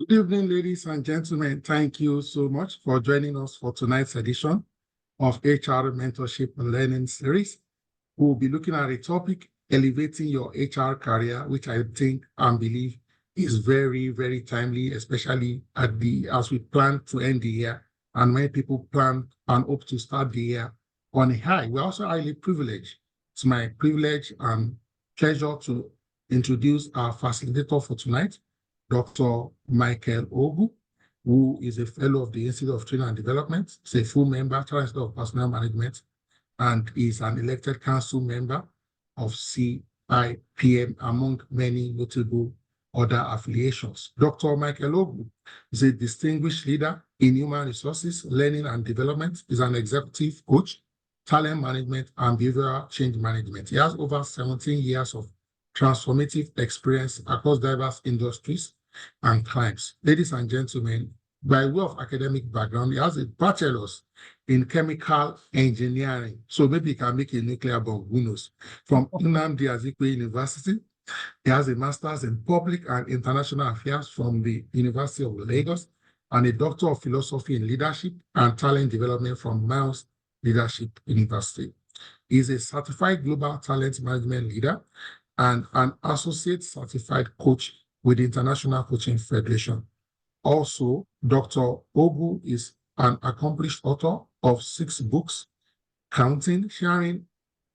Good evening, ladies and gentlemen. Thank you so much for joining us for tonight's edition of HR Mentorship and Learning Series. We'll be looking at a topic, elevating your HR career, which I think and believe is very, very timely, especially as we plan to end the year and when people plan and hope to start the year on a high. We're also highly privileged. It's my privilege and pleasure to introduce our facilitator for tonight, Dr. Michael Ogu, who is a fellow of the Institute of Training and Development. He's a full member, Chartered Institute of Personnel Management, and is an elected council member of CIPM, among many notable other affiliations. Dr. Michael Ogu is a distinguished leader in human resources, learning and development. He's an executive coach, talent management, and behavioral change management. He has over 17 years of transformative experience across diverse industries and climes. Ladies and gentlemen, by way of academic background, he has a bachelor's in chemical engineering. So maybe he can make a nuclear bomb, who knows? From Nnamdi Azikiwe University. He has a master's in public and international affairs from the University of Lagos and a doctor of philosophy in leadership and talent development from Miles Leadership University. He is a certified global talent management leader and an associate certified coach with the International Coaching Federation. Also, Dr. Ogu is an accomplished author of 6 books, counting, sharing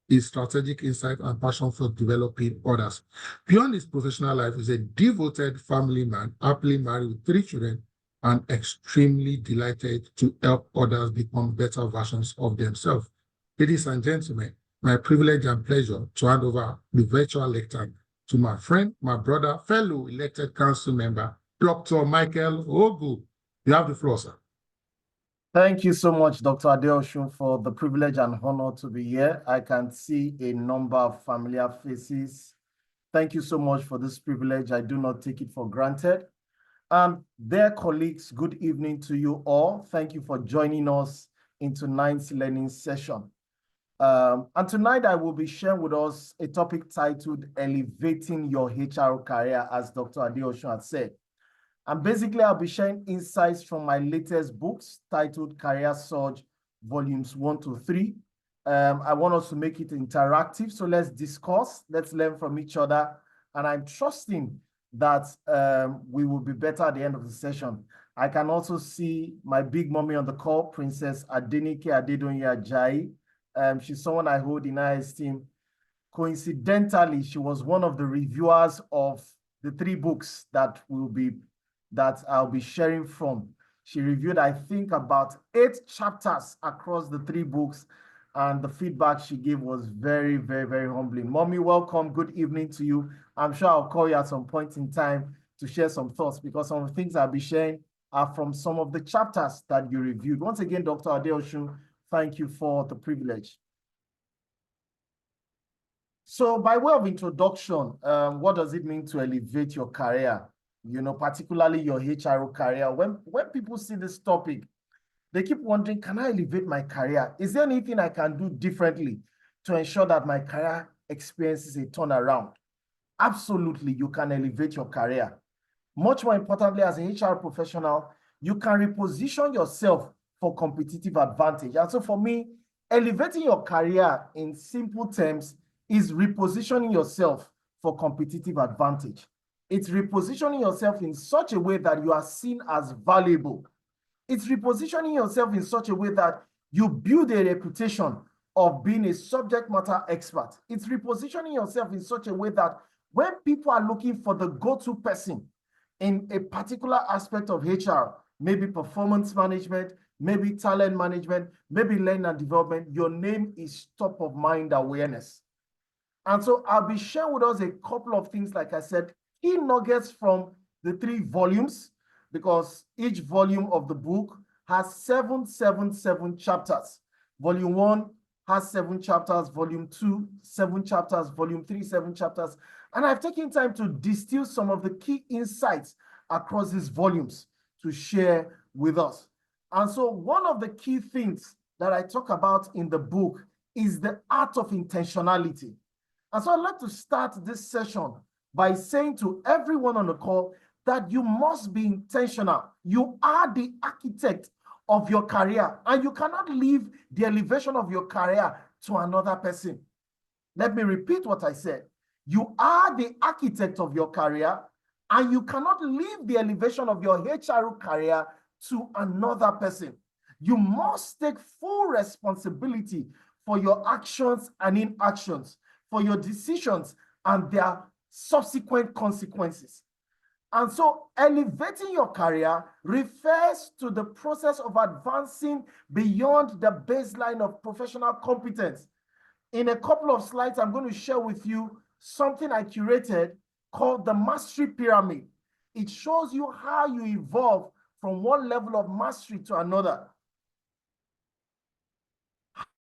his strategic insight and passion for developing others. Beyond his professional life, he's a devoted family man, happily married with 3 children, and extremely delighted to help others become better versions of themselves. Ladies and gentlemen, my privilege and pleasure to hand over the virtual lectern to my friend, my brother, fellow elected council member, Dr. Michael Ogu. You have the floor, sir. Thank you so much, Dr. Adeosun, for the privilege and honor to be here. I can see a number of familiar faces. Thank you so much for this privilege. I do not take it for granted. Dear colleagues, good evening to you all. Thank you for joining us in tonight's learning session. And tonight I will be sharing with us a topic titled Elevating Your HR Career, as Dr. Adeosun had said. And basically, I'll be sharing insights from my latest books titled Career Surge, Volumes 1 to 3. I want us to make it interactive. So let's discuss, let's learn from each other. And I'm trusting that we will be better at the end of the session. I can also see my big mommy on the call, Princess Adenike Adedonya Ajayi. She's someone I hold in high esteem. Coincidentally, she was one of the reviewers of the 3 books that I'll be sharing from. She reviewed, I think, about 8 chapters across the 3 books, and the feedback she gave was very, very, very humbling. Mommy, welcome. Good evening to you. I'm sure I'll call you at some point in time to share some thoughts, because some of the things I'll be sharing are from some of the chapters that you reviewed. Once again, Dr. Adeosun, thank you for the privilege. So by way of introduction, what does it mean to elevate your career? You know, particularly your HR career. When people see this topic, they keep wondering, can I elevate my career? Is there anything I can do differently to ensure that my career experiences a turnaround? Absolutely, you can elevate your career. Much more importantly, as an HR professional, you can reposition yourself for competitive advantage. And so for me, elevating your career in simple terms is repositioning yourself for competitive advantage. It's repositioning yourself in such a way that you are seen as valuable. It's repositioning yourself in such a way that you build a reputation of being a subject matter expert. It's repositioning yourself in such a way that when people are looking for the go-to person in a particular aspect of HR, maybe performance management, maybe talent management, maybe learning and development, your name is top of mind awareness. And so I'll be sharing with us a couple of things, like I said, key nuggets from the 3 volumes, because each volume of the book has 7 chapters. Volume 1 has 7 chapters, volume 2, 7 chapters, volume 3, 7 chapters. And I've taken time to distill some of the key insights across these volumes to share with us. And so one of the key things that I talk about in the book is the art of intentionality. And so I'd like to start this session by saying to everyone on the call, that you must be intentional. You are the architect of your career, and you cannot leave the elevation of your career to another person. Let me repeat what I said. You are the architect of your career, and you cannot leave the elevation of your HRO career to another person. You must take full responsibility for your actions and inactions, for your decisions and their subsequent consequences. And so elevating your career refers to the process of advancing beyond the baseline of professional competence. In a couple of slides, I'm going to share with you something I curated called the mastery pyramid. It shows you how you evolve from one level of mastery to another.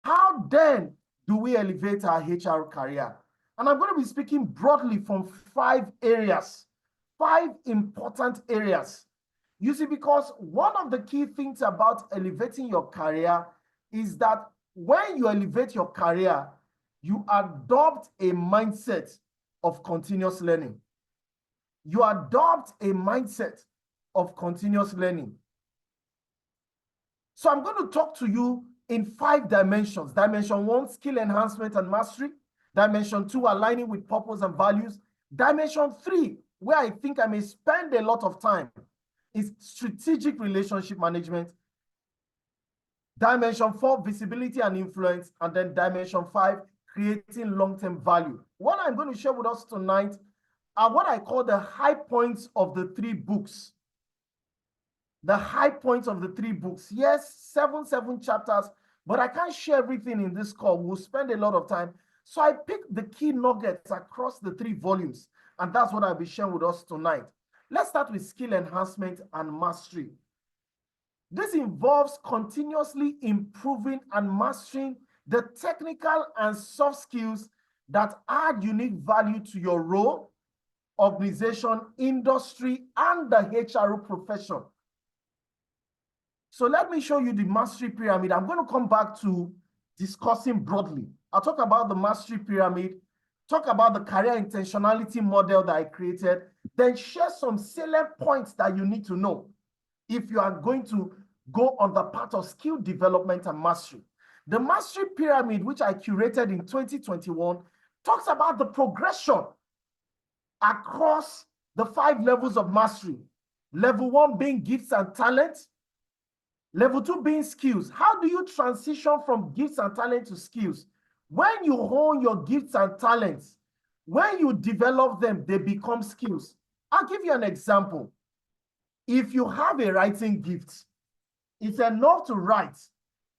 How then do we elevate our HR career? And I'm going to be speaking broadly from 5 areas, 5 important areas. You see, because one of the key things about elevating your career is that when you elevate your career, you adopt a mindset of continuous learning. You adopt a mindset of continuous learning. So I'm going to talk to you in 5 dimensions. Dimension 1, skill enhancement and mastery. Dimension 2, aligning with purpose and values. Dimension 3, where I think I may spend a lot of time, is strategic relationship management. Dimension 4, visibility and influence. And then dimension 5, creating long-term value. What I'm going to share with us tonight are what I call the high points of the 3 books. The high points of the 3 books. Yes, 7 chapters, but I can't share everything in this call. We'll spend a lot of time. So I picked the key nuggets across the 3 volumes, and that's what I'll be sharing with us tonight. Let's start with skill enhancement and mastery. This involves continuously improving and mastering the technical and soft skills that add unique value to your role, organization, industry, and the HRO profession. So let me show you the mastery pyramid. I'm going to come back to discussing broadly. I'll talk about the mastery pyramid, talk about the career intentionality model that I created, then share some salient points that you need to know if you are going to go on the path of skill development and mastery. The mastery pyramid, which I curated in 2021, talks about the progression across the 5 levels of mastery. Level 1 being gifts and talents. Level 2 being skills. How do you transition from gifts and talent to skills? When you hone your gifts and talents, when you develop them, they become skills. I'll give you an example. If you have a writing gift, it's enough to write.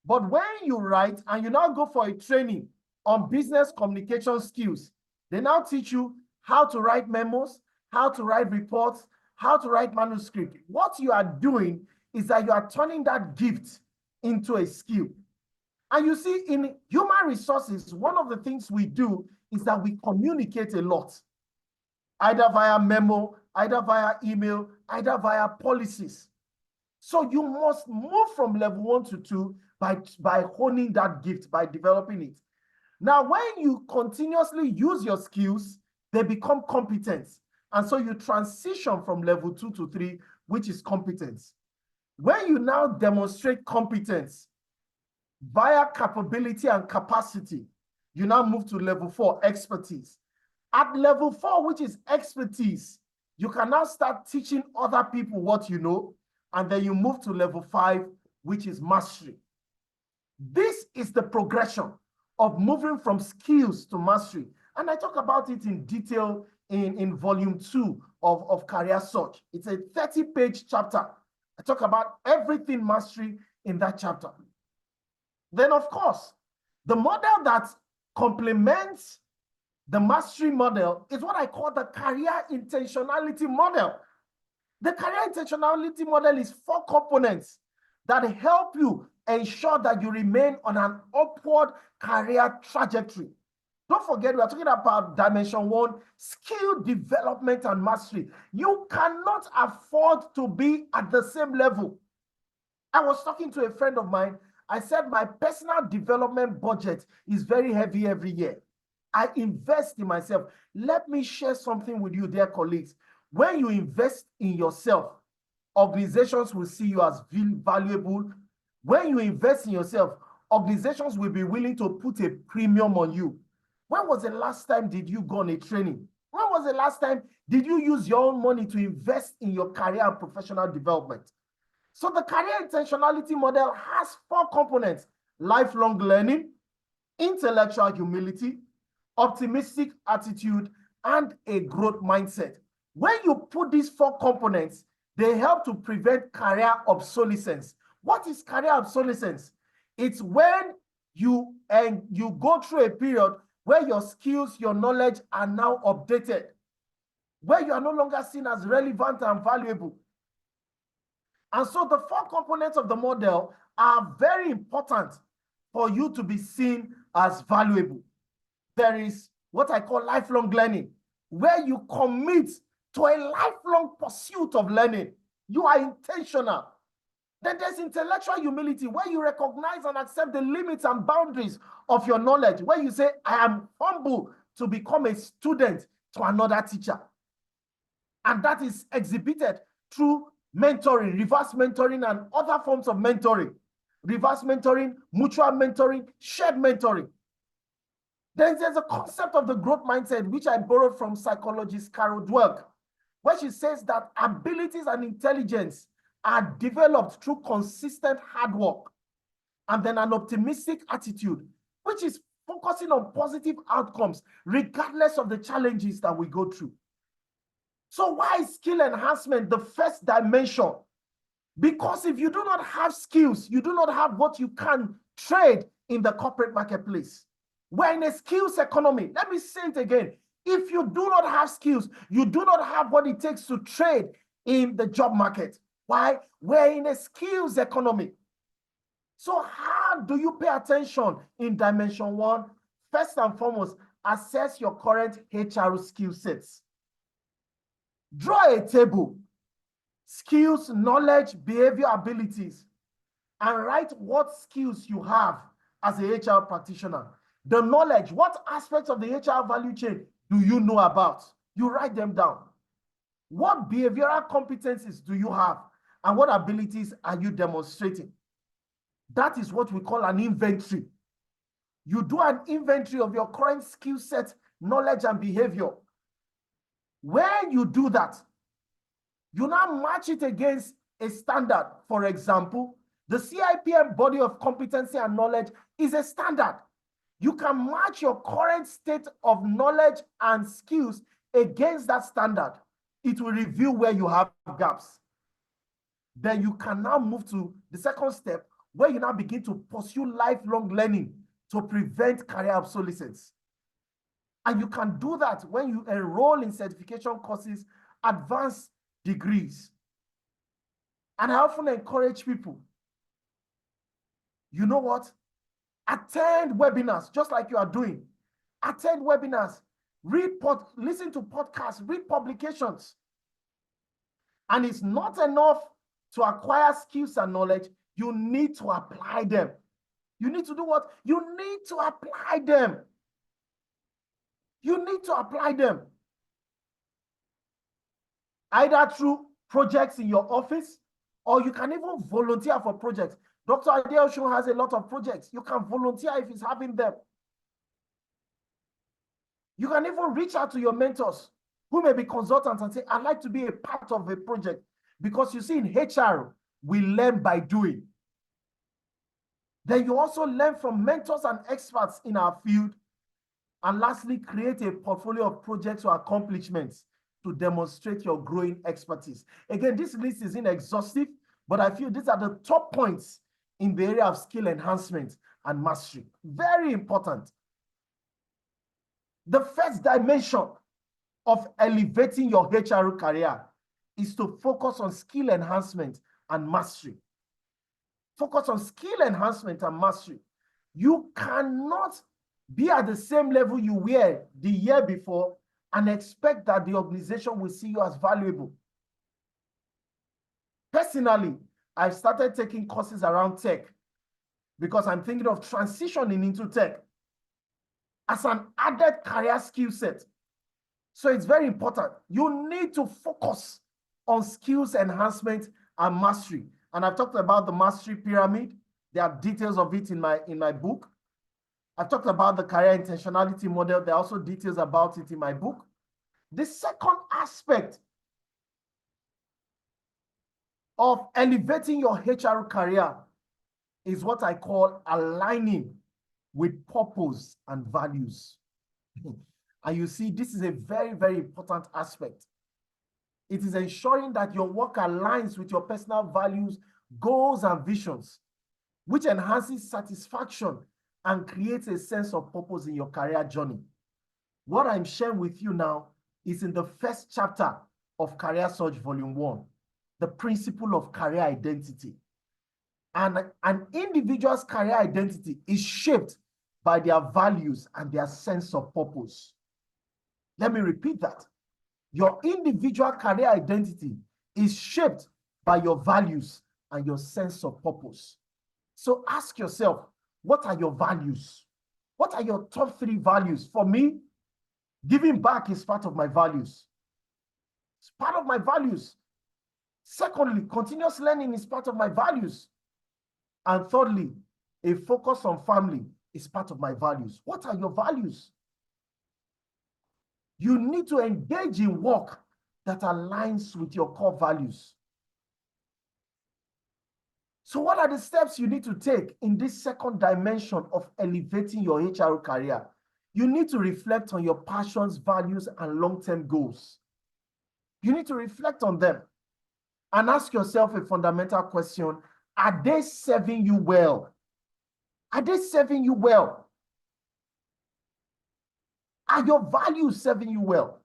But when you write and you now go for a training on business communication skills, they now teach you how to write memos, how to write reports, how to write manuscript. What you are doing is that you are turning that gift into a skill. And you see, in human resources, one of the things we do is that we communicate a lot, either via memo, either via email, either via policies. So you must move from level 1 to 2 by honing that gift, by developing it. Now, when you continuously use your skills, they become competence. And so you transition from level 2 to 3, which is competence. When you now demonstrate competence via capability and capacity, you now move to level 4, expertise. At level 4, which is expertise, you can now start teaching other people what you know, and then you move to level 5, which is mastery. This is the progression of moving from skills to mastery. And I talk about it in detail in volume 2 of Career Search. It's a 30-page chapter. I talk about everything mastery in that chapter. Then, of course, the model that complements the mastery model is what I call the career intentionality model. The career intentionality model is 4 components that help you ensure that you remain on an upward career trajectory. Don't forget, we are talking about dimension 1, skill development and mastery. You cannot afford to be at the same level. I was talking to a friend of mine. I said my personal development budget is very heavy every year. I invest in myself. Let me share something with you, dear colleagues. When you invest in yourself, organizations will see you as valuable. When you invest in yourself, organizations will be willing to put a premium on you. When was the last time did you go on a training? When was the last time did you use your own money to invest in your career and professional development? So the career intentionality model has 4 components: lifelong learning, intellectual humility, optimistic attitude, and a growth mindset. When you put these 4 components, they help to prevent career obsolescence. What is career obsolescence? It's when you go through a period where your skills, your knowledge are now updated, where you are no longer seen as relevant and valuable. And so the 4 components of the model are very important for you to be seen as valuable. There is what I call lifelong learning, where you commit to a lifelong pursuit of learning. You are intentional. Then there's intellectual humility, where you recognize and accept the limits and boundaries of your knowledge, where you say, I am humble to become a student to another teacher. And that is exhibited through mentoring, reverse mentoring, and other forms of mentoring. Reverse mentoring, mutual mentoring, shared mentoring. Then there's a concept of the growth mindset, which I borrowed from psychologist Carol Dweck, where she says that abilities and intelligence are developed through consistent hard work, and then an optimistic attitude, which is focusing on positive outcomes, regardless of the challenges that we go through. So why is skill enhancement the first dimension? Because if you do not have skills, you do not have what you can trade in the corporate marketplace. We're in a skills economy. Let me say it again. If you do not have skills, you do not have what it takes to trade in the job market. Why? We're in a skills economy. So how do you pay attention in dimension 1? First and foremost, assess your current HR skill sets. Draw a table: skills, knowledge, behavior, abilities, and write what skills you have as a HR practitioner. The knowledge, what aspects of the HR value chain do you know about? You write them down. What behavioral competencies do you have? And what abilities are you demonstrating? That is what we call an inventory. You do an inventory of your current skill set, knowledge, and behavior. When you do that, you now match it against a standard. For example, the CIPM body of competency and knowledge is a standard. You can match your current state of knowledge and skills against that standard. It will reveal where you have gaps. Then you can now move to the second step, where you now begin to pursue lifelong learning to prevent career obsolescence. And you can do that when you enroll in certification courses, advanced degrees. And I often encourage people, you know what? Attend webinars, just like you are doing. Attend webinars, listen to podcasts, read publications. And it's not enough to acquire skills and knowledge. You need to apply them. You need to do what? You need to apply them. You need to apply them. Either through projects in your office, or you can even volunteer for projects. Dr. Adeosun has a lot of projects. You can volunteer if he's having them. You can even reach out to your mentors who may be consultants and say, I'd like to be a part of a project. Because you see, in HR, we learn by doing. Then you also learn from mentors and experts in our field. And lastly, create a portfolio of projects or accomplishments to demonstrate your growing expertise. Again, this list is inexhaustive, but I feel these are the top points in the area of skill enhancement and mastery. Very important. The first dimension of elevating your HR career is to focus on skill enhancement and mastery. Focus on skill enhancement and mastery. You cannot be at the same level you were the year before and expect that the organization will see you as valuable. Personally, I've started taking courses around tech because I'm thinking of transitioning into tech as an added career skill set. So it's very important. You need to focus on skills enhancement and mastery. And I've talked about the mastery pyramid. There are details of it in my book. I've talked about the career intentionality model. There are also details about it in my book. The second aspect of elevating your HR career is what I call aligning with purpose and values. And you see, this is a very, very important aspect. It is ensuring that your work aligns with your personal values, goals, and visions, which enhances satisfaction and creates a sense of purpose in your career journey. What I'm sharing with you now is in the first chapter of Career Search Volume 1, the principle of career identity. And an individual's career identity is shaped by their values and their sense of purpose. Let me repeat that. Your individual career identity is shaped by your values and your sense of purpose. So ask yourself, what are your values? What are your top 3 values? For me, giving back is part of my values. It's part of my values. Secondly, continuous learning is part of my values. And thirdly, a focus on family is part of my values. What are your values? You need to engage in work that aligns with your core values. So what are the steps you need to take in this second dimension of elevating your HR career? You need to reflect on your passions, values, and long-term goals. You need to reflect on them and ask yourself a fundamental question. Are they serving you well? Are they serving you well? Are your values serving you well?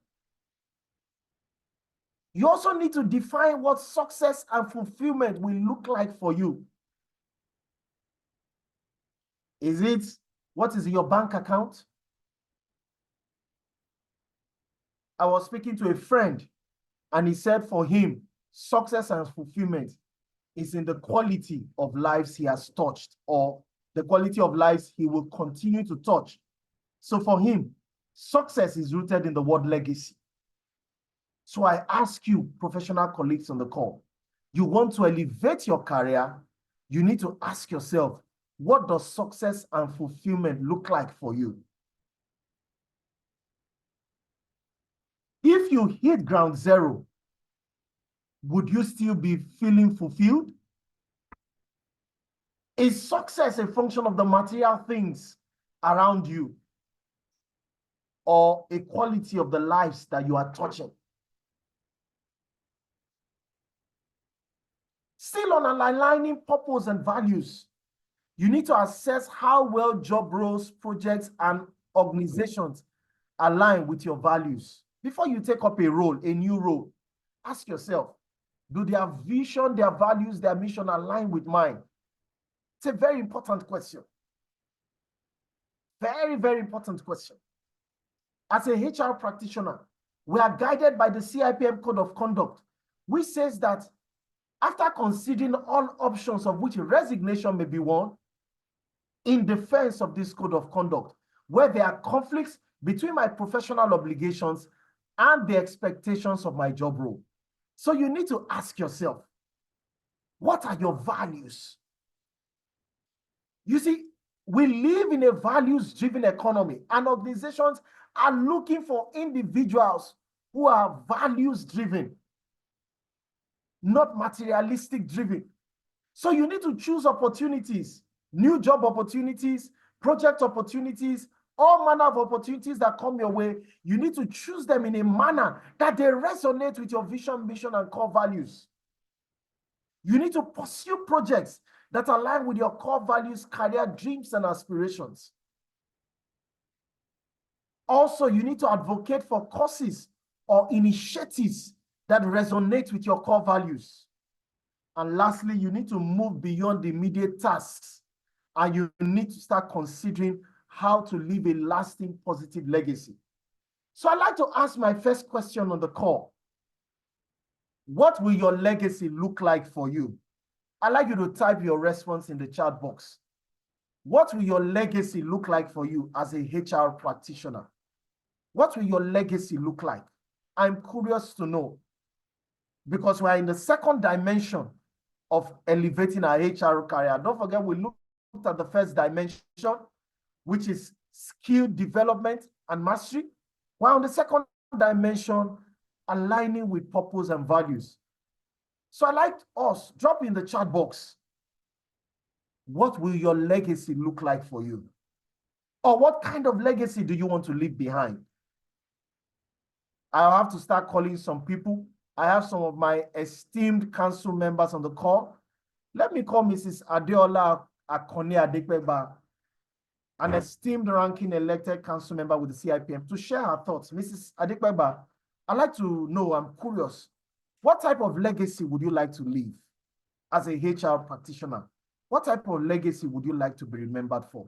You also need to define what success and fulfillment will look like for you. Is it what is in your bank account? I was speaking to a friend and he said for him, success and fulfillment is in the quality of lives he has touched or the quality of lives he will continue to touch. So for him, success is rooted in the word legacy. So I ask you, professional colleagues on the call, you want to elevate your career, you need to ask yourself, what does success and fulfillment look like for you? If you hit ground zero, would you still be feeling fulfilled? Is success a function of the material things around you or a quality of the lives that you are touching? Still on aligning purpose and values, you need to assess how well job roles, projects, and organizations align with your values. Before you take up a role, a new role, ask yourself, do their vision, their values, their mission align with mine? It's a very important question. Very, very important question. As a HR practitioner, we are guided by the CIPM Code of Conduct, which says that after considering all options of which resignation may be one, in defense of this code of conduct, where there are conflicts between my professional obligations and the expectations of my job role. So you need to ask yourself, what are your values? You see, we live in a values-driven economy, and organizations are looking for individuals who are values-driven, not materialistic-driven. So you need to choose opportunities, new job opportunities, project opportunities, all manner of opportunities that come your way. You need to choose them in a manner that they resonate with your vision, mission, and core values. You need to pursue projects that align with your core values, career dreams, and aspirations. Also, you need to advocate for causes or initiatives that resonate with your core values. And lastly, you need to move beyond the immediate tasks, and you need to start considering how to leave a lasting positive legacy. So I'd like to ask my first question on the call. What will your legacy look like for you? I'd like you to type your response in the chat box. What will your legacy look like for you as a HR practitioner? What will your legacy look like? I'm curious to know, because we're in the second dimension of elevating our HR career. Don't forget, we looked at the first dimension, which is skill development and mastery. While on the second dimension, aligning with purpose and values. So I'd like us, drop in the chat box, what will your legacy look like for you? Or what kind of legacy do you want to leave behind? I'll have to start calling some people. I have some of my esteemed council members on the call. Let me call Mrs. Adeola Akone Adekpegba, an esteemed ranking elected council member with the CIPM, to share her thoughts. Mrs. Adekpegba, I'd like to know, I'm curious, what type of legacy would you like to leave as a HR practitioner? What type of legacy would you like to be remembered for?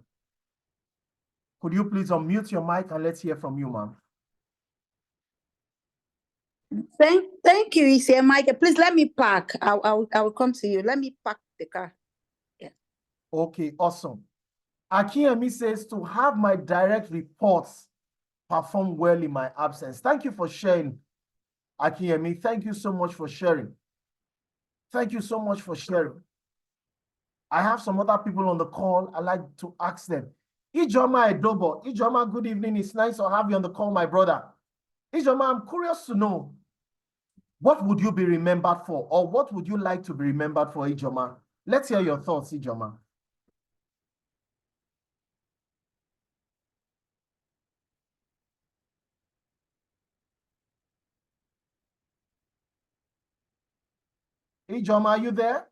Could you please unmute your mic and let's hear from you, ma'am? Thank you, Isi and Mike. Please let me park. I will come to you. Let me park the car. Yeah. Okay, awesome. Akinyemi says to have my direct reports perform well in my absence. Thank you for sharing, Akinyemi. Thank you so much for sharing. Thank you so much for sharing. I have some other people on the call. I'd like to ask them. Ijoma Edobo. Ijoma, good evening. It's nice to have you on the call, my brother. Ijoma, I'm curious to know, what would you be remembered for? Or what would you like to be remembered for, Ijoma? Let's hear your thoughts, Ijoma. Ijoma, are you there?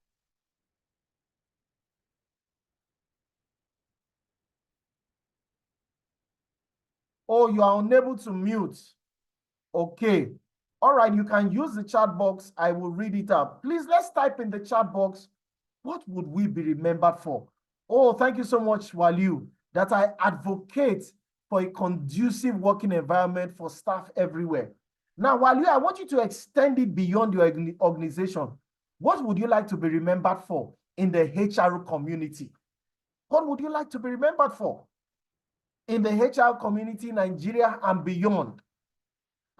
Oh, you are unable to mute. Okay. All right, you can use the chat box. I will read it out. Please, let's type in the chat box, what would we be remembered for? Oh, thank you so much, Waliu, that I advocate for a conducive working environment for staff everywhere. Now, Waliu, I want you to extend it beyond your organization. What would you like to be remembered for in the HR community? What would you like to be remembered for in the HR community, Nigeria and beyond?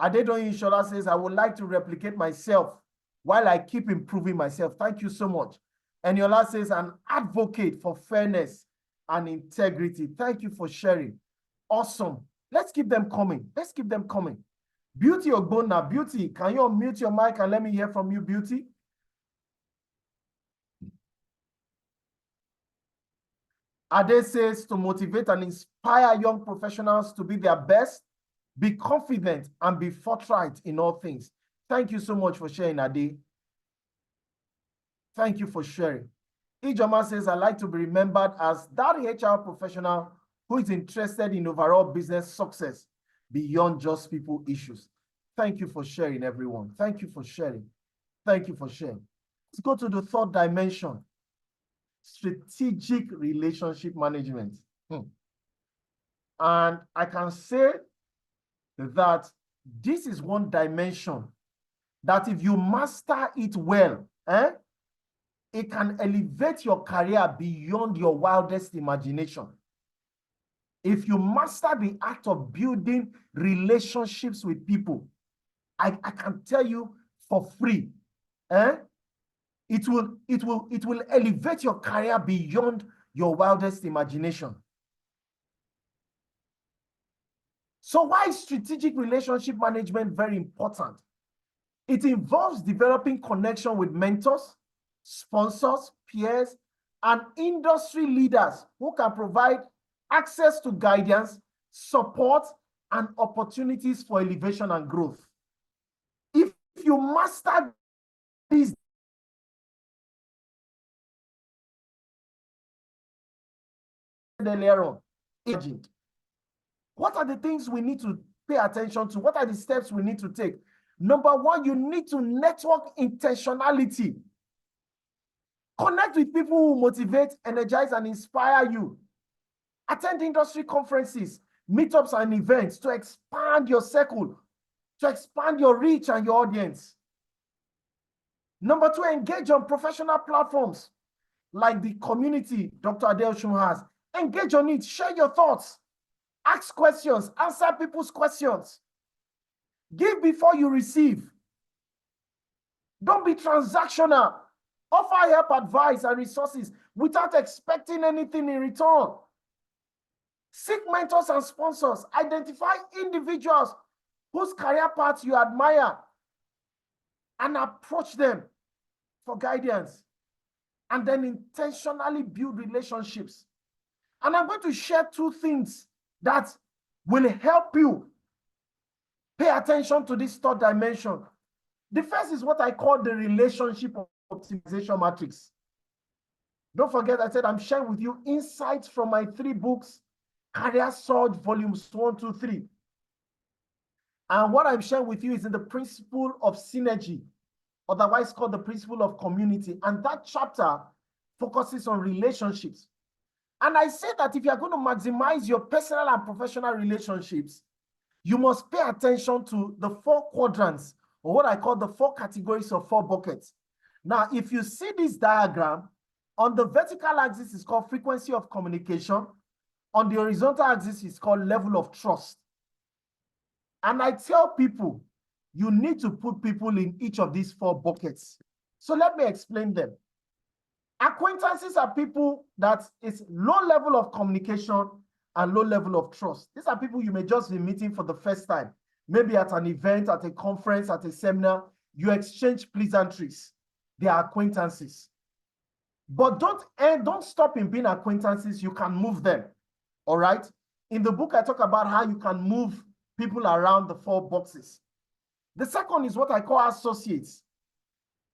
Adedoyin Ishola says, I would like to replicate myself while I keep improving myself. Thank you so much. And Yola says, an advocate for fairness and integrity. Thank you for sharing. Awesome. Let's keep them coming. Let's keep them coming. Beauty Ogbonna, Beauty, can you unmute your mic and let me hear from you, Beauty? Ade says, to motivate and inspire young professionals to be their best, be confident and be forthright in all things. Thank you so much for sharing, Ade. Thank you for sharing. Ijoma says, I like to be remembered as that HR professional who is interested in overall business success beyond just people issues. Thank you for sharing, everyone. Thank you for sharing. Thank you for sharing. Let's go to the third dimension, strategic relationship management. And I can say that this is one dimension that if you master it well, it can elevate your career beyond your wildest imagination. If you master the act of building relationships with people, I can tell you for free, it will elevate your career beyond your wildest imagination. So why is strategic relationship management very important? It involves developing connection with mentors, sponsors, peers, and industry leaders who can provide access to guidance, support, and opportunities for elevation and growth. If you master these earlier on, what are the things we need to pay attention to? What are the steps we need to take? Number one, you need to network intentionality. Connect with people who motivate, energize, and inspire you. Attend industry conferences, meetups, and events to expand your circle, to expand your reach and your audience. Number two, engage on professional platforms like the community Dr. Adelshun has. Engage on it, share your thoughts, ask questions, answer people's questions. Give before you receive. Don't be transactional. Offer help, advice, and resources without expecting anything in return. Seek mentors and sponsors. Identify individuals whose career paths you admire and approach them for guidance. And then intentionally build relationships. And I'm going to share two things that will help you pay attention to this third dimension. The first is what I call the relationship optimization matrix. Don't forget, I said I'm sharing with you insights from my 3 books, Career Surge Volumes 1, 2, 3. And what I'm sharing with you is in the principle of synergy, otherwise called the principle of community. And that chapter focuses on relationships. And I say that if you're going to maximize your personal and professional relationships, you must pay attention to the 4 quadrants, or what I call the 4 categories of 4 buckets. Now, if you see this diagram, on the vertical axis is called frequency of communication. On the horizontal axis is called level of trust. And I tell people, you need to put people in each of these 4 buckets. So let me explain them. Acquaintances are people that is low level of communication and low level of trust. These are people you may just be meeting for the first time. Maybe at an event, at a conference, at a seminar, you exchange pleasantries. They are acquaintances. But don't stop in being acquaintances. You can move them. All right? In the book, I talk about how you can move people around the 4 boxes. The second is what I call associates.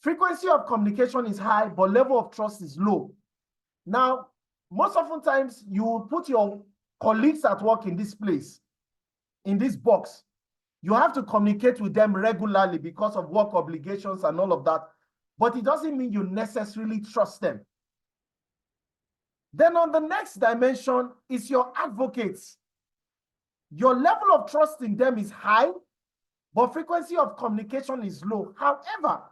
Frequency of communication is high, but level of trust is low. Now, most often times, you will put your colleagues at work in this place, in this box. You have to communicate with them regularly because of work obligations and all of that. But it doesn't mean you necessarily trust them. Then on the next dimension is your advocates. Your level of trust in them is high, but frequency of communication is low. However,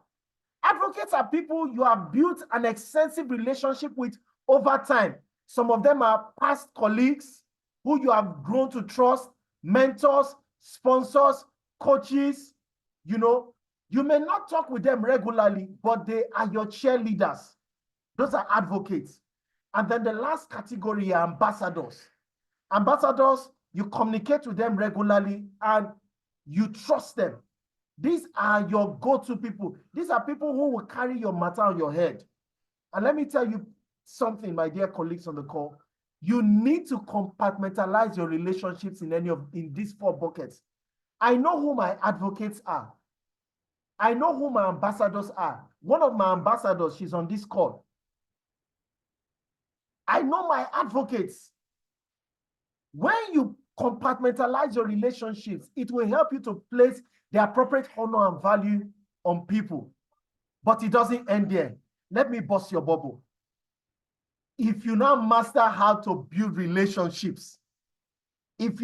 advocates are people you have built an extensive relationship with over time. Some of them are past colleagues who you have grown to trust, mentors, sponsors, coaches. You know, you may not talk with them regularly, but they are your cheerleaders. Those are advocates. And then the last category are ambassadors. Ambassadors, you communicate with them regularly and you trust them. These are your go-to people. These are people who will carry your matter on your head. And let me tell you something, my dear colleagues on the call. You need to compartmentalize your relationships in these 4 buckets. I know who my advocates are. I know who my ambassadors are. One of my ambassadors, she's on this call. I know my advocates. When you compartmentalize your relationships, it will help you to place the appropriate honor and value on people. But it doesn't end there. Let me bust your bubble. If you now master how to build relationships, these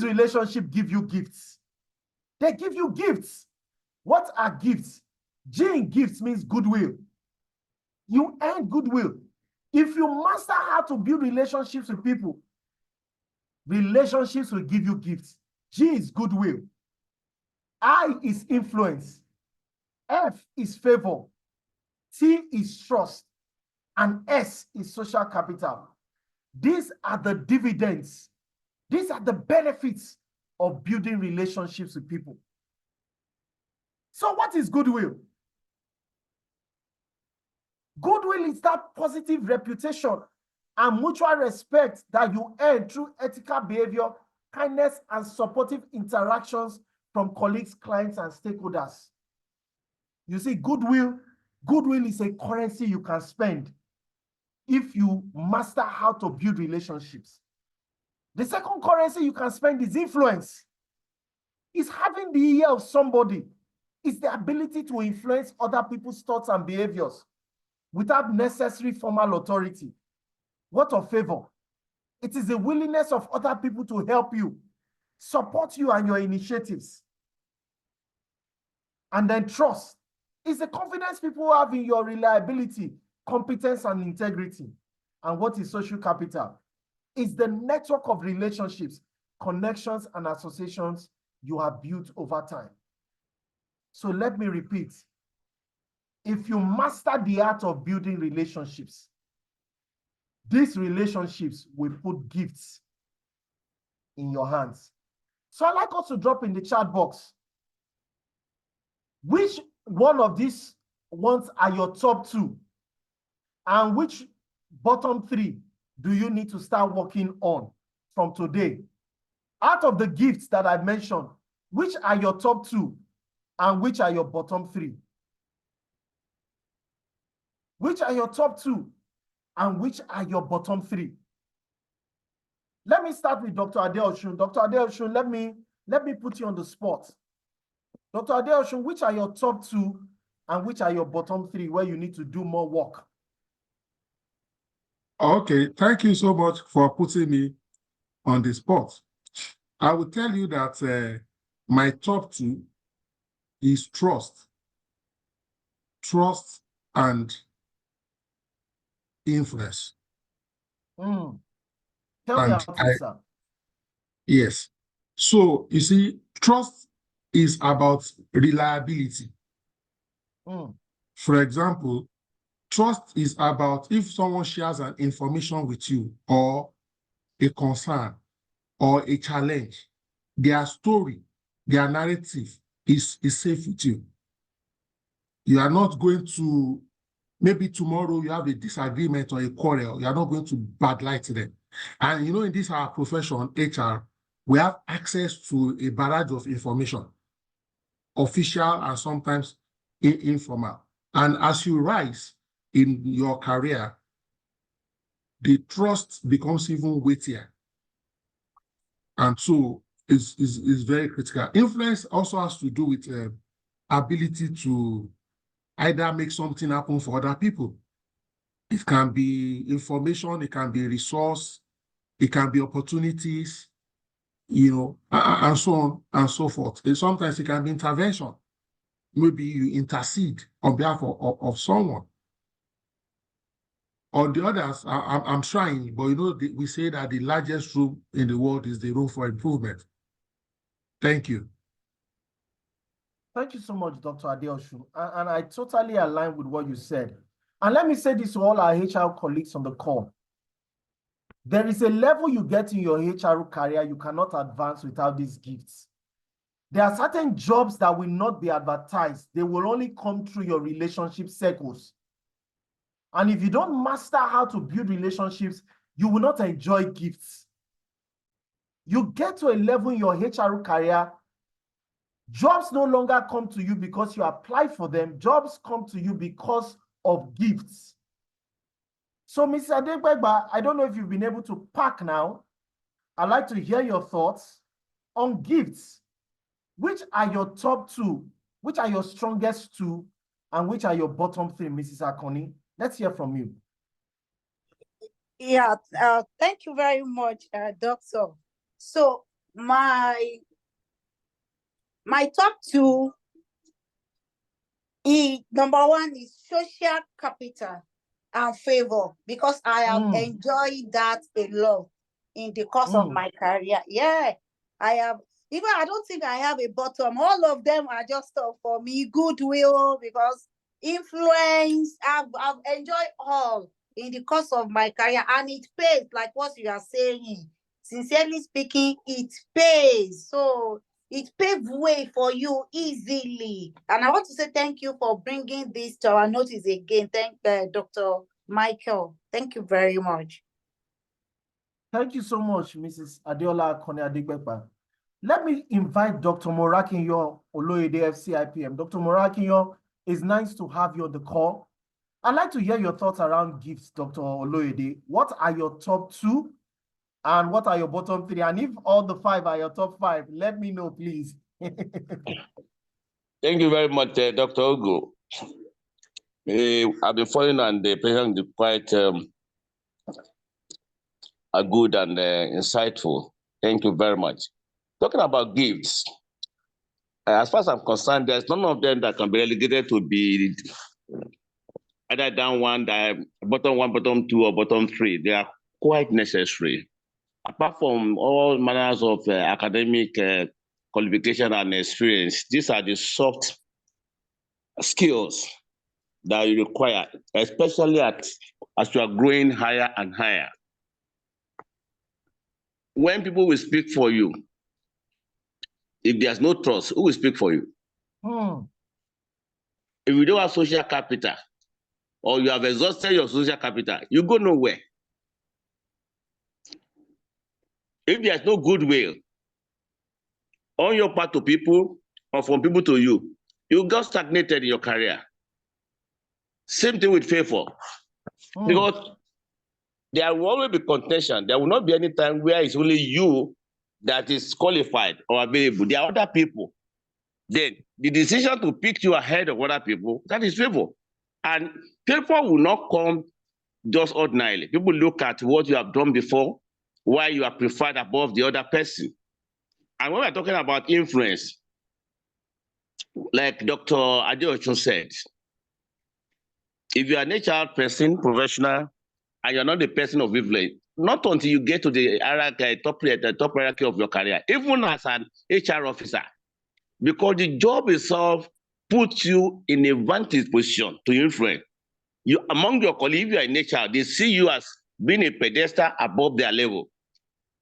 relationships give you gifts. They give you gifts. What are gifts? G in gifts means goodwill. You earn goodwill. If you master how to build relationships with people, relationships will give you gifts. G is goodwill. I is influence. F is favor. T is trust. And S is social capital. These are the dividends. These are the benefits of building relationships with people. So what is goodwill? Goodwill is that positive reputation and mutual respect that you earn through ethical behavior, kindness, and supportive interactions from colleagues, clients, and stakeholders. You see, goodwill is a currency you can spend if you master how to build relationships. The second currency you can spend is influence. It's having the ear of somebody. It's the ability to influence other people's thoughts and behaviors without necessary formal authority. What of favor? It is the willingness of other people to help you, support you and your initiatives. And then trust is the confidence people have in your reliability, competence, and integrity. And what is social capital? It's the network of relationships connections, and associations you have built over time. So let me repeat. If you master the art of building relationships, these relationships will put gifts in your hands. So I'd like us to drop in the chat box, which one of these ones are your top 2? And which bottom 3 do you need to start working on from today? Out of the gifts that I mentioned, which are your top 2 and which are your bottom 3? Which are your top 2 and which are your bottom 3? Let me start with Dr. Adeosun. Dr. Adeosun, let me put you on the spot. Dr. Adeosun, which are your top 2 and which are your bottom 3 where you need to do more work? Okay, thank you so much for putting me on the spot. I will tell you that my top 2 is trust and influence. Tell me about it, sir. Yes. So you see, trust is about reliability. For example, trust is about if someone shares an information with you or a concern or a challenge, their story, their narrative is safe with you. You are not going to, maybe tomorrow you have a disagreement or a quarrel, you are not going to badlight them. And you know, in this our profession, HR, we have access to a barrage of information, official and sometimes informal. And as you rise in your career, the trust becomes even weightier. And so it's very critical. Influence also has to do with ability to either make something happen for other people. It can be information, it can be resource, it can be opportunities, you know, and so on and so forth. And sometimes it can be intervention. Maybe you intercede on behalf of someone. On the others, I'm trying, but you know, we say that the largest room in the world is the room for improvement. Thank you. Thank you so much, Dr. Adeosun. And I totally align with what you said. And let me say this to all our HR colleagues on the call. There is a level you get in your HR career you cannot advance without these gifts. There are certain jobs that will not be advertised. They will only come through your relationship circles. And if you don't master how to build relationships, you will not enjoy gifts. You get to a level in your HR career, jobs no longer come to you because you apply for them. Jobs come to you because of gifts. So, Mr. Adegbegba, I don't know if you've been able to pack now. I'd like to hear your thoughts on gifts. Which are your top 2? Which are your strongest 2? And which are your bottom 3, Mrs. Akoni? Let's hear from you. Yeah, thank you very much, Doctor. So my top 2 is, number 1 is social capital and favor, because I have enjoyed that a lot in the course of my career. Yeah, I have. Even I don't think I have a bottom. All of them are just for me. Goodwill, because influence, I've enjoyed all in the course of my career, and it pays, like what you are saying. Sincerely speaking, it pays. So it paved way for you easily. And I want to say thank you for bringing this to our notice again. Thank Dr. Michael. Thank you very much. Thank you so much, Mrs. Adeola Akoni Adegbegba. Let me invite Dr. Morakinyo Oloyede, FCIPM. Dr. Morakinyo, it's nice to have you on the call. I'd like to hear your thoughts around gifts, Dr. Oloyede. What are your top 2 and what are your bottom 3? And if all the 5 are your top 5, let me know, please. Thank you very much, Dr. Ogo. I've been following and the presentation is quite good and insightful. Thank you very much. Talking about gifts, as far as I'm concerned, there's none of them that can be relegated to be either down 1, bottom 1, bottom 2, or bottom 3. They are quite necessary. apart from all manners of academic qualification and experience, these are the soft skills that you require, especially as you are growing higher and higher. When people will speak for you, if there's no trust, who will speak for you? If you don't have social capital, or you have exhausted your social capital, you go nowhere. If there's no goodwill on your part to people or from people to you, you got stagnated in your career. Same thing with favor. Because there will always be contention. There will not be any time where it's only you that is qualified or available. There are other people. Then the decision to pick you ahead of other people, that is favor. And favor will not come just ordinarily. People look at what you have done before, why you are preferred above the other person. And when we're talking about influence, like Dr. Adeosun said, if you're an HR person, professional, and you're not the person of influence, not until you get to the top hierarchy of your career, even as an HR officer, because the job itself puts you in a vantage position to influence. You, among your colleagues, if you are in HR, they see you as being a pedestal above their level.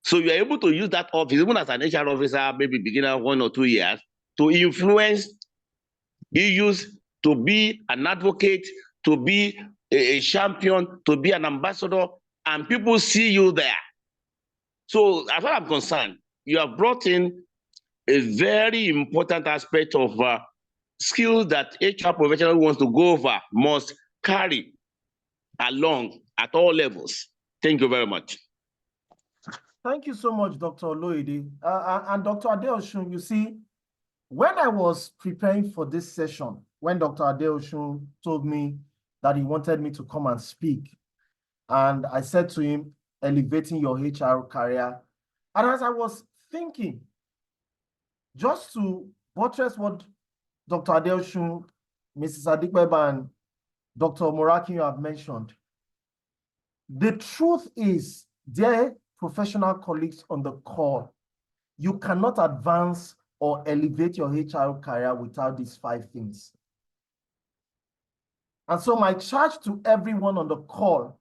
So you are able to use that office, even as an HR officer, maybe beginner 1 or 2 years, to influence issues, to be an advocate, to be a champion, to be an ambassador, and people see you there. So as far as I'm concerned, you have brought in a very important aspect of skills that HR professional wants to go over must carry along at all levels. Thank you very much. Thank you so much, Dr. Oloyede. And Dr. Adeosun, you see, when I was preparing for this session, when Dr. Adeosun told me that he wanted me to come and speak, and I said to him, elevating your HR career. And as I was thinking, just to buttress what Dr. Adeosun, Mrs. Adikbeba, and Dr. Morakin have mentioned, the truth is, dear professional colleagues on the call, you cannot advance or elevate your HR career without these 5 things. And so my charge to everyone on the call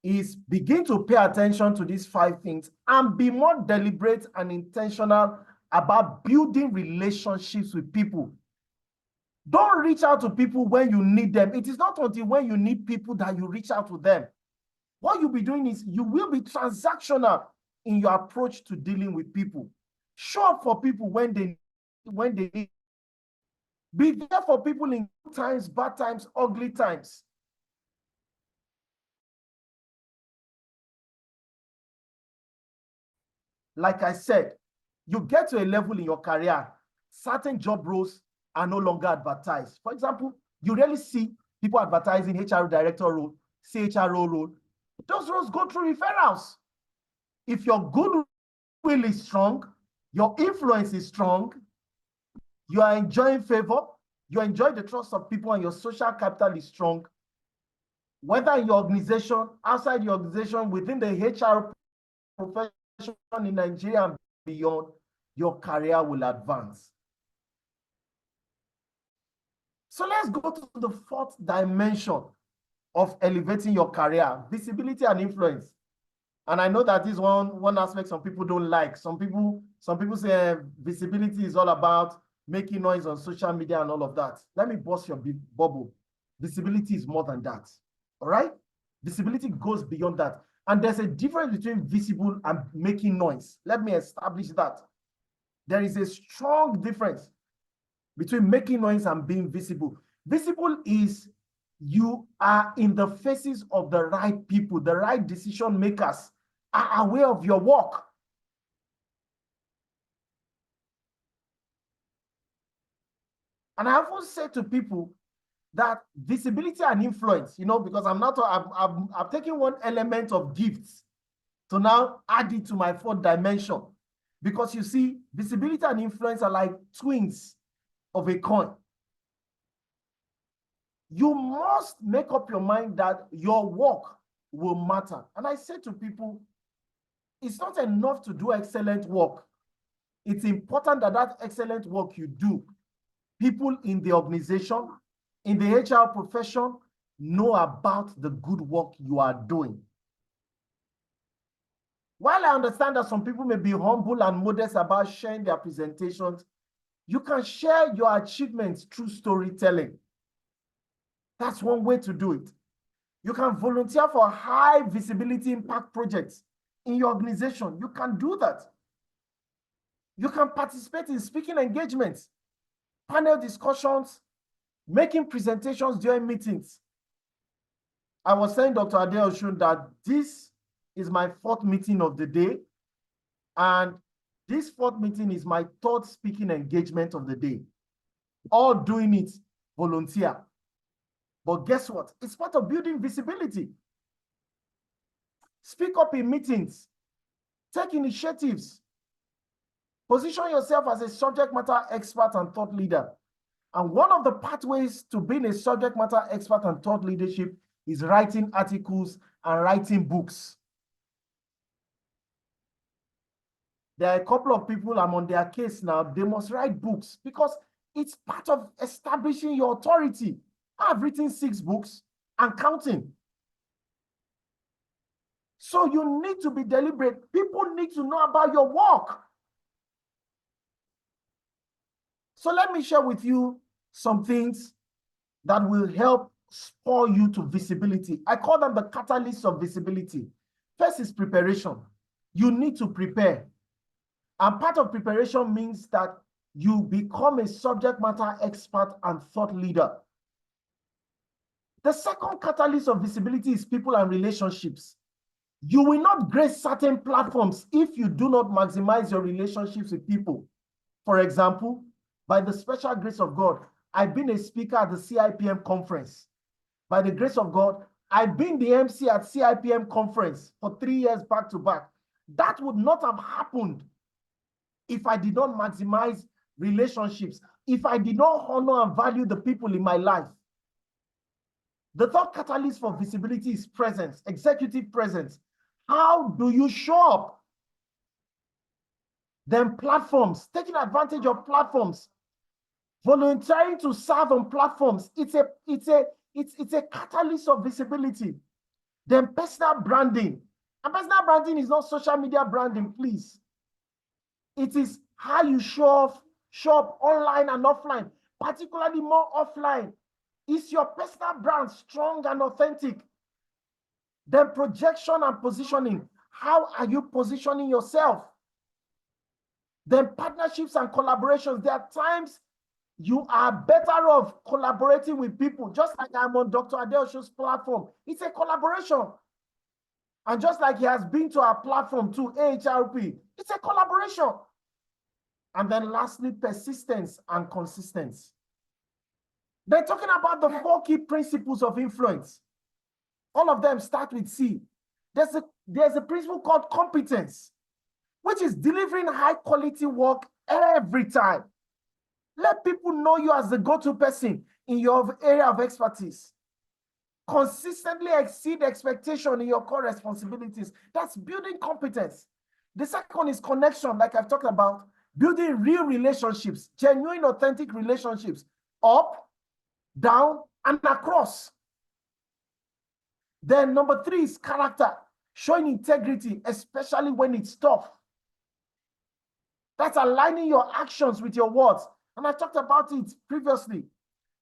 is begin to pay attention to these 5 things and be more deliberate and intentional about building relationships with people. Don't reach out to people when you need them. It is not until when you need people that you reach out to them. What you'll be doing is you will be transactional in your approach to dealing with people. Show up for people when they need. Be there for people in good times, bad times, ugly times. Like I said, you get to a level in your career, certain job roles are no longer advertised. For example, you rarely see people advertising HR director role, CHRO role. Those roles go through referrals. If your goodwill is strong, your influence is strong, you are enjoying favor, you enjoy the trust of people, and your social capital is strong, whether in your organization, outside your organization, within the HR profession in Nigeria and beyond, your career will advance. So let's go to the 4th dimension of elevating your career, visibility and influence. And I know that is one aspect some people don't like. Some people say visibility is all about making noise on social media and all of that. Let me burst your bubble. Visibility is more than that. All right? Visibility goes beyond that. And there's a difference between visible and making noise. Let me establish that. There is a strong difference between making noise and being visible. Visible is you are in the faces of the right people, the right decision makers are aware of your work. And I often say to people that visibility and influence, because I've taken one element of gifts to now add it to my 4th dimension. Because you see, visibility and influence are like twins of a coin. You must make up your mind that your work will matter. And I say to people, it's not enough to do excellent work. It's important that that excellent work you do, people in the organization, in the HR profession, know about the good work you are doing. While I understand that some people may be humble and modest about sharing their presentations, you can share your achievements through storytelling. That's one way to do it. You can volunteer for high visibility impact projects in your organization. You can do that. You can participate in speaking engagements, panel discussions, making presentations during meetings. I was saying, Dr. Adeosun, that this is my 4th meeting of the day, and this 4th meeting is my 3rd speaking engagement of the day. All doing it volunteer. But guess what? It's part of building visibility. Speak up in meetings. Take initiatives. Position yourself as a subject matter expert and thought leader. And one of the pathways to being a subject matter expert and thought leadership is writing articles and writing books. There are a couple of people, I'm on their case now, they must write books because it's part of establishing your authority. I've written 6 books and counting. So you need to be deliberate. People need to know about your work. So let me share with you some things that will help spur you to visibility. I call them the catalysts of visibility. First is preparation. You need to prepare. And part of preparation means that you become a subject matter expert and thought leader. The second catalyst of visibility is people and relationships. You will not grace certain platforms if you do not maximize your relationships with people. For example, by the special grace of God, I've been a speaker at the CIPM conference. By the grace of God, I've been the MC at CIPM conference for 3 years back to back. That would not have happened if I did not maximize relationships, if I did not honor and value the people in my life. The third catalyst for visibility is presence, executive presence. How do you show up? Then platforms, taking advantage of platforms, volunteering to serve on platforms. It's a catalyst of visibility. Then personal branding. And personal branding is not social media branding, please. It is how you show up online and offline, particularly more offline. Is your personal brand strong and authentic? Then projection and positioning. How are you positioning yourself? Then partnerships and collaborations. There are times you are better off collaborating with people, just like I'm on Dr. Adeosun's platform. It's a collaboration. And just like he has been to our platform too, AHRP, it's a collaboration. And then lastly, persistence and consistency. They're talking about the 4 key principles of influence. All of them start with C. There's a principle called competence, which is delivering high quality work every time. Let people know you as the go-to person in your area of expertise. Consistently exceed expectation in your core responsibilities. That's building competence. The second is connection, like I've talked about, building real relationships, genuine, authentic relationships, up, down, and across. Then number 3 is character, showing integrity, especially when it's tough. That's aligning your actions with your words. And I talked about it previously.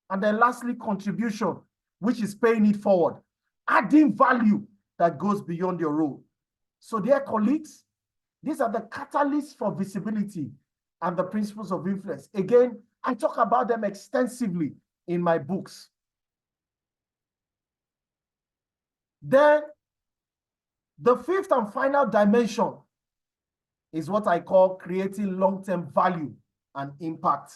And then lastly, contribution, which is paying it forward, adding value that goes beyond your role. So dear colleagues, these are the catalysts for visibility and the principles of influence. Again, I talk about them extensively in my books. Then the 5th and final dimension is what I call creating long-term value and impact.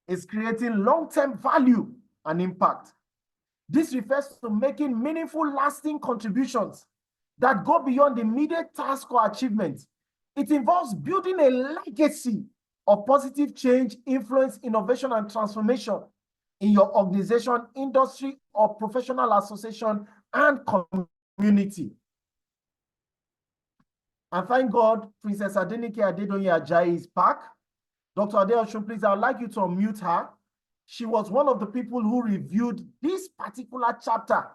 It's creating long-term value and impact. This refers to making meaningful, lasting contributions that go beyond the immediate task or achievement. It involves building a legacy of positive change, influence, innovation, and transformation in your organization, industry, or professional association and community. And thank God, Princess Adenike Adedoyin Ajayi is back. Dr. Adeosun, please, I would like you to unmute her. She was one of the people who reviewed this particular chapter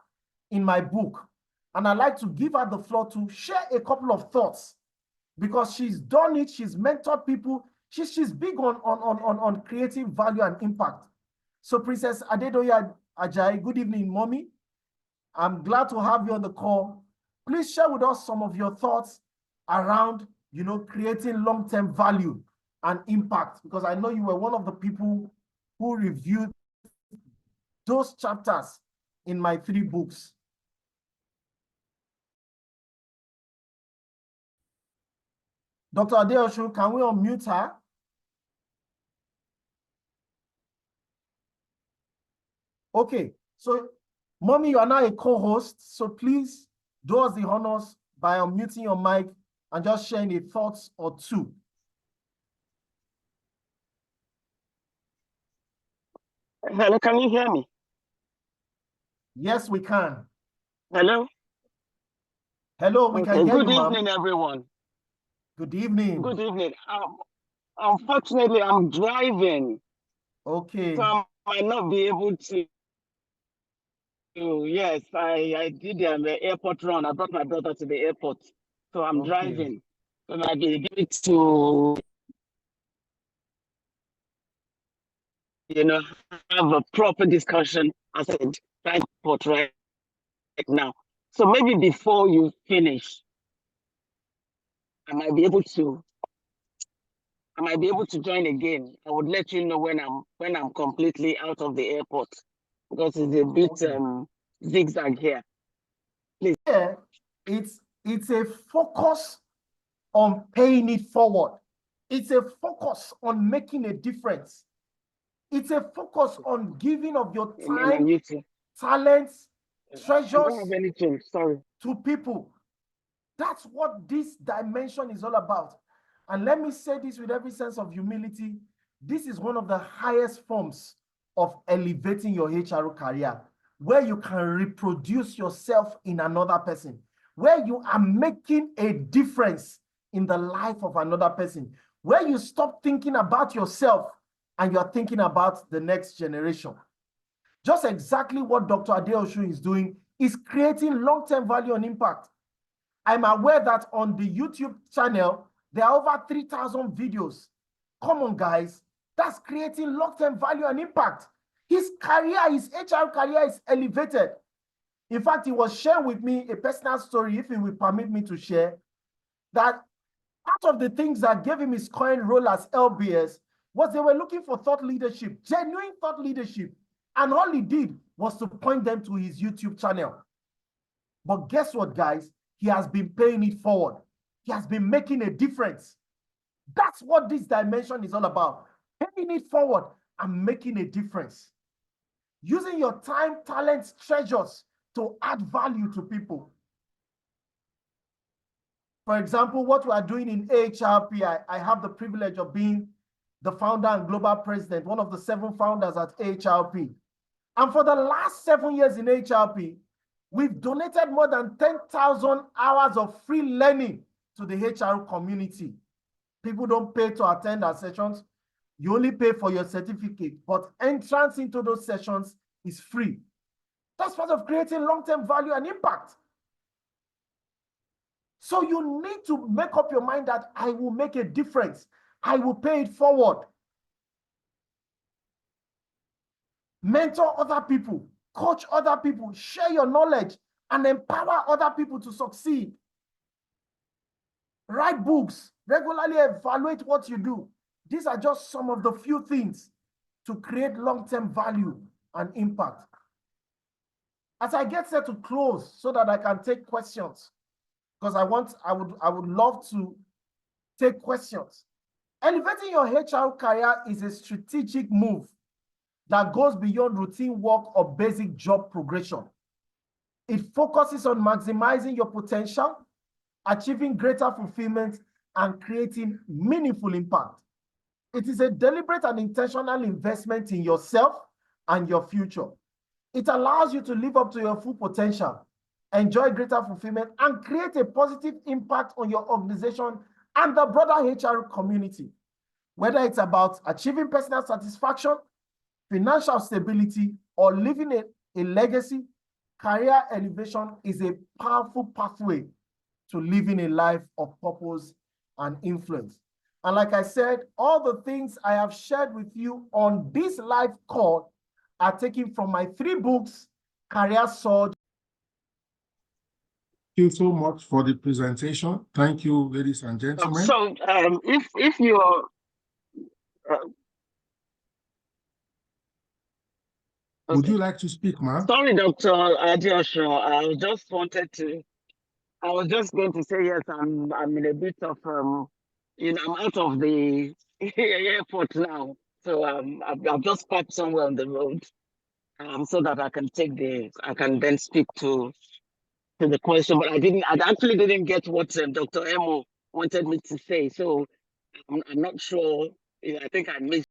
in my book. And I'd like to give her the floor to share a couple of thoughts because she's done it. She's mentored people. She's big on creating value and impact. So Princess Adedoyin Ajayi, good evening, Mommy. I'm glad to have you on the call. Please share with us some of your thoughts around, creating long-term value and impact, because I know you were one of the people who reviewed those chapters in my 3 books. Dr. Adeosun, can we unmute her? Okay, so Mommy, you are now a co-host, so please do us the honors by unmuting your mic and just sharing a thoughts or two. Hello, can you hear me? Yes, we can. Hello? Hello, we can hear you, Good ma'am. evening, everyone. Good evening. Good evening. Unfortunately, I'm driving, Okay. so I might not be able to. Yes, I did the airport run. I brought my brother to the airport, so I'm driving. So I be able to, have a proper discussion as a transport right now. So maybe before you finish, I might be able to join again. I would let you know when I'm completely out of the airport because it's a bit zigzag here. Please. Yeah, it's a focus on paying it forward. It's a focus on making a difference. It's a focus on giving of your time, talents, treasures I don't have anything, sorry. to people. That's what this dimension is all about. And let me say this with every sense of humility. This is one of the highest forms of elevating your HRO career, where you can reproduce yourself in another person, where you are making a difference in the life of another person, where you stop thinking about yourself and you're thinking about the next generation. Just exactly what Dr. Adeosun is doing is creating long-term value and impact. I'm aware that on the YouTube channel, there are over 3,000 videos. Come on, guys. That's creating long-term value and impact. His career, his HR career is elevated. In fact, he was sharing with me a personal story, if he will permit me to share, that part of the things that gave him his current role as LBS was they were looking for thought leadership, genuine thought leadership. And all he did was to point them to his YouTube channel. But guess what, guys? He has been paying it forward. He has been making a difference. That's what this dimension is all about. Paying it forward and making a difference. Using your time, talents, treasures to add value to people. For example, what we are doing in AHRP, I have the privilege of being the founder and global president, one of the 7 founders at AHRP. And for the last 7 years in AHRP, we've donated more than 10,000 hours of free learning to the HR community. People don't pay to attend our sessions. You only pay for your certificate, but entrance into those sessions is free. That's part of creating long-term value and impact. So you need to make up your mind that I will make a difference. I will pay it forward. Mentor other people, coach other people, share your knowledge, and empower other people to succeed. Write books, regularly evaluate what you do. These are just some of the few things to create long-term value and impact. As I get set to close so that I can take questions, because I would love to take questions. Elevating your HR career is a strategic move that goes beyond routine work or basic job progression. It focuses on maximizing your potential, achieving greater fulfillment, and creating meaningful impact. It is a deliberate and intentional investment in yourself and your future. It allows you to live up to your full potential, enjoy greater fulfillment, and create a positive impact on your organization and the broader HR community. Whether it's about achieving personal satisfaction, financial stability, or leaving a legacy, career elevation is a powerful pathway to living a life of purpose and influence. And like I said, all the things I have shared with you on this live call are taken from my 3 books, Career Surge. Thank you so much for the presentation. Thank you, ladies and gentlemen. So if you're Would you like to speak, ma'am? Sorry, Dr. Adeosho, I was just going to say yes, I'm in a bit of I'm out of the airport now. So I've just parked somewhere on the road so that I can then speak to the question, but I actually didn't get what Dr. Emo wanted me to say. So I'm not sure. I think I missed